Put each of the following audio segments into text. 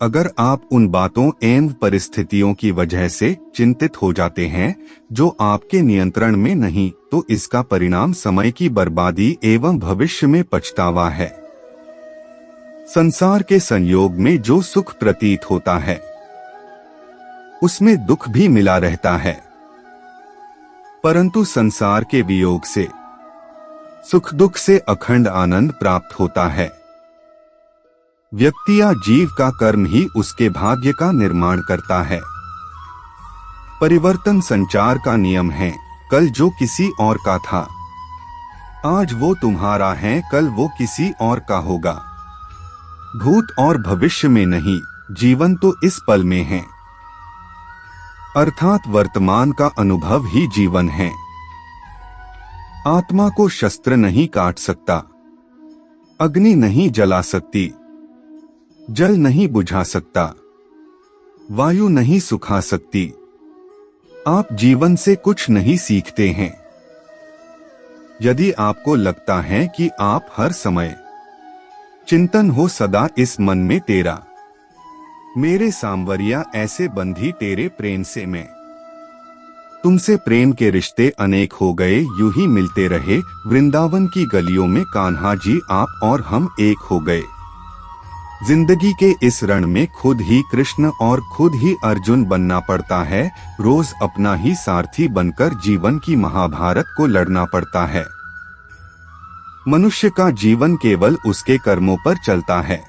अगर आप उन बातों एवं परिस्थितियों की वजह से चिंतित हो जाते हैं जो आपके नियंत्रण में नहीं, तो इसका परिणाम समय की बर्बादी एवं भविष्य में पछतावा है। संसार के संयोग में जो सुख प्रतीत होता है उसमें दुख भी मिला रहता है, परंतु संसार के वियोग से सुख दुख से अखंड आनंद प्राप्त होता है। व्यक्ति या जीव का कर्म ही उसके भाग्य का निर्माण करता है। परिवर्तन संचार का नियम है। कल जो किसी और का था, आज वो तुम्हारा है, कल वो किसी और का होगा। भूत और भविष्य में नहीं, जीवन तो इस पल में है। अर्थात वर्तमान का अनुभव ही जीवन है। आत्मा को शस्त्र नहीं काट सकता, अग्नि नहीं जला सकती, जल नहीं बुझा सकता, वायु नहीं सुखा सकती। आप जीवन से कुछ नहीं सीखते हैं। यदि आपको लगता है कि आप हर समय चिंतन हो सदा इस मन में तेरा, मेरे सांवरिया ऐसे बंधी तेरे प्रेम से मैं। तुमसे प्रेम के रिश्ते अनेक हो गए, यूं ही मिलते रहे वृंदावन की गलियों में कान्हा जी, आप और हम एक हो गए। जिंदगी के इस रण में खुद ही कृष्ण और खुद ही अर्जुन बनना पड़ता है। रोज अपना ही सारथी बनकर जीवन की महाभारत को लड़ना पड़ता है। मनुष्य का जीवन केवल उसके कर्मों पर चलता है।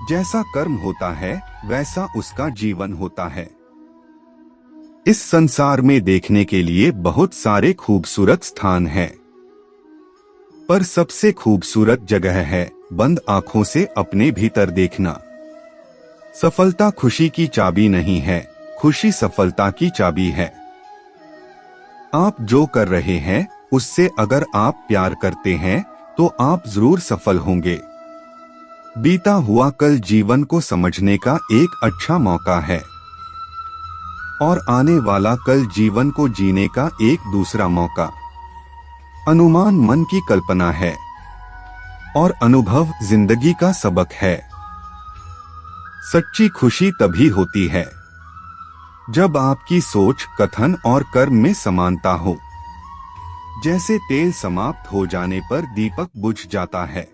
जैसा कर्म होता है वैसा उसका जीवन होता है। इस संसार में देखने के लिए बहुत सारे खूबसूरत स्थान हैं, पर सबसे खूबसूरत जगह है बंद आंखों से अपने भीतर देखना। सफलता खुशी की चाबी नहीं है, खुशी सफलता की चाबी है। आप जो कर रहे हैं उससे अगर आप प्यार करते हैं तो आप जरूर सफल होंगे। बीता हुआ कल जीवन को समझने का एक अच्छा मौका है और आने वाला कल जीवन को जीने का एक दूसरा मौका। अनुमान मन की कल्पना है और अनुभव जिंदगी का सबक है। सच्ची खुशी तभी होती है जब आपकी सोच, कथन और कर्म में समानता हो। जैसे तेल समाप्त हो जाने पर दीपक बुझ जाता है,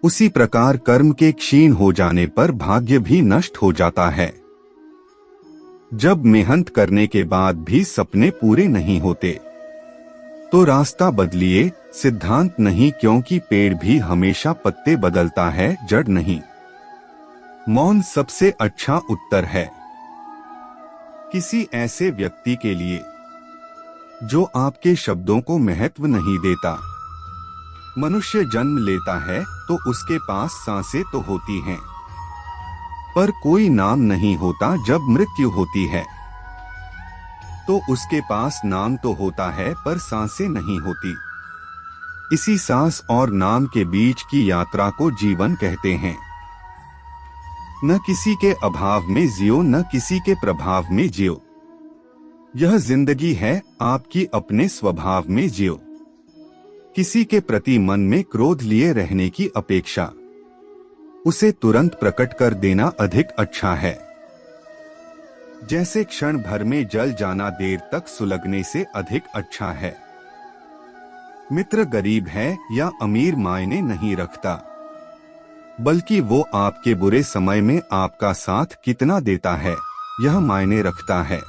उसी प्रकार कर्म के क्षीण हो जाने पर भाग्य भी नष्ट हो जाता है। जब मेहनत करने के बाद भी सपने पूरे नहीं होते तो रास्ता बदलिए, सिद्धांत नहीं, क्योंकि पेड़ भी हमेशा पत्ते बदलता है, जड़ नहीं। मौन सबसे अच्छा उत्तर है किसी ऐसे व्यक्ति के लिए जो आपके शब्दों को महत्व नहीं देता। मनुष्य जन्म लेता है तो उसके पास सांसें तो होती हैं, पर कोई नाम नहीं होता। जब मृत्यु होती है तो उसके पास नाम तो होता है पर सांसें नहीं होती। इसी सांस और नाम के बीच की यात्रा को जीवन कहते हैं। न किसी के अभाव में जियो, न किसी के प्रभाव में जियो। यह जिंदगी है, आपकी अपने स्वभाव में जियो। किसी के प्रति मन में क्रोध लिए रहने की अपेक्षा उसे तुरंत प्रकट कर देना अधिक अच्छा है। जैसे क्षण भर में जल जाना देर तक सुलगने से अधिक अच्छा है। मित्र गरीब है या अमीर मायने नहीं रखता, बल्कि वो आपके बुरे समय में आपका साथ कितना देता है यह मायने रखता है।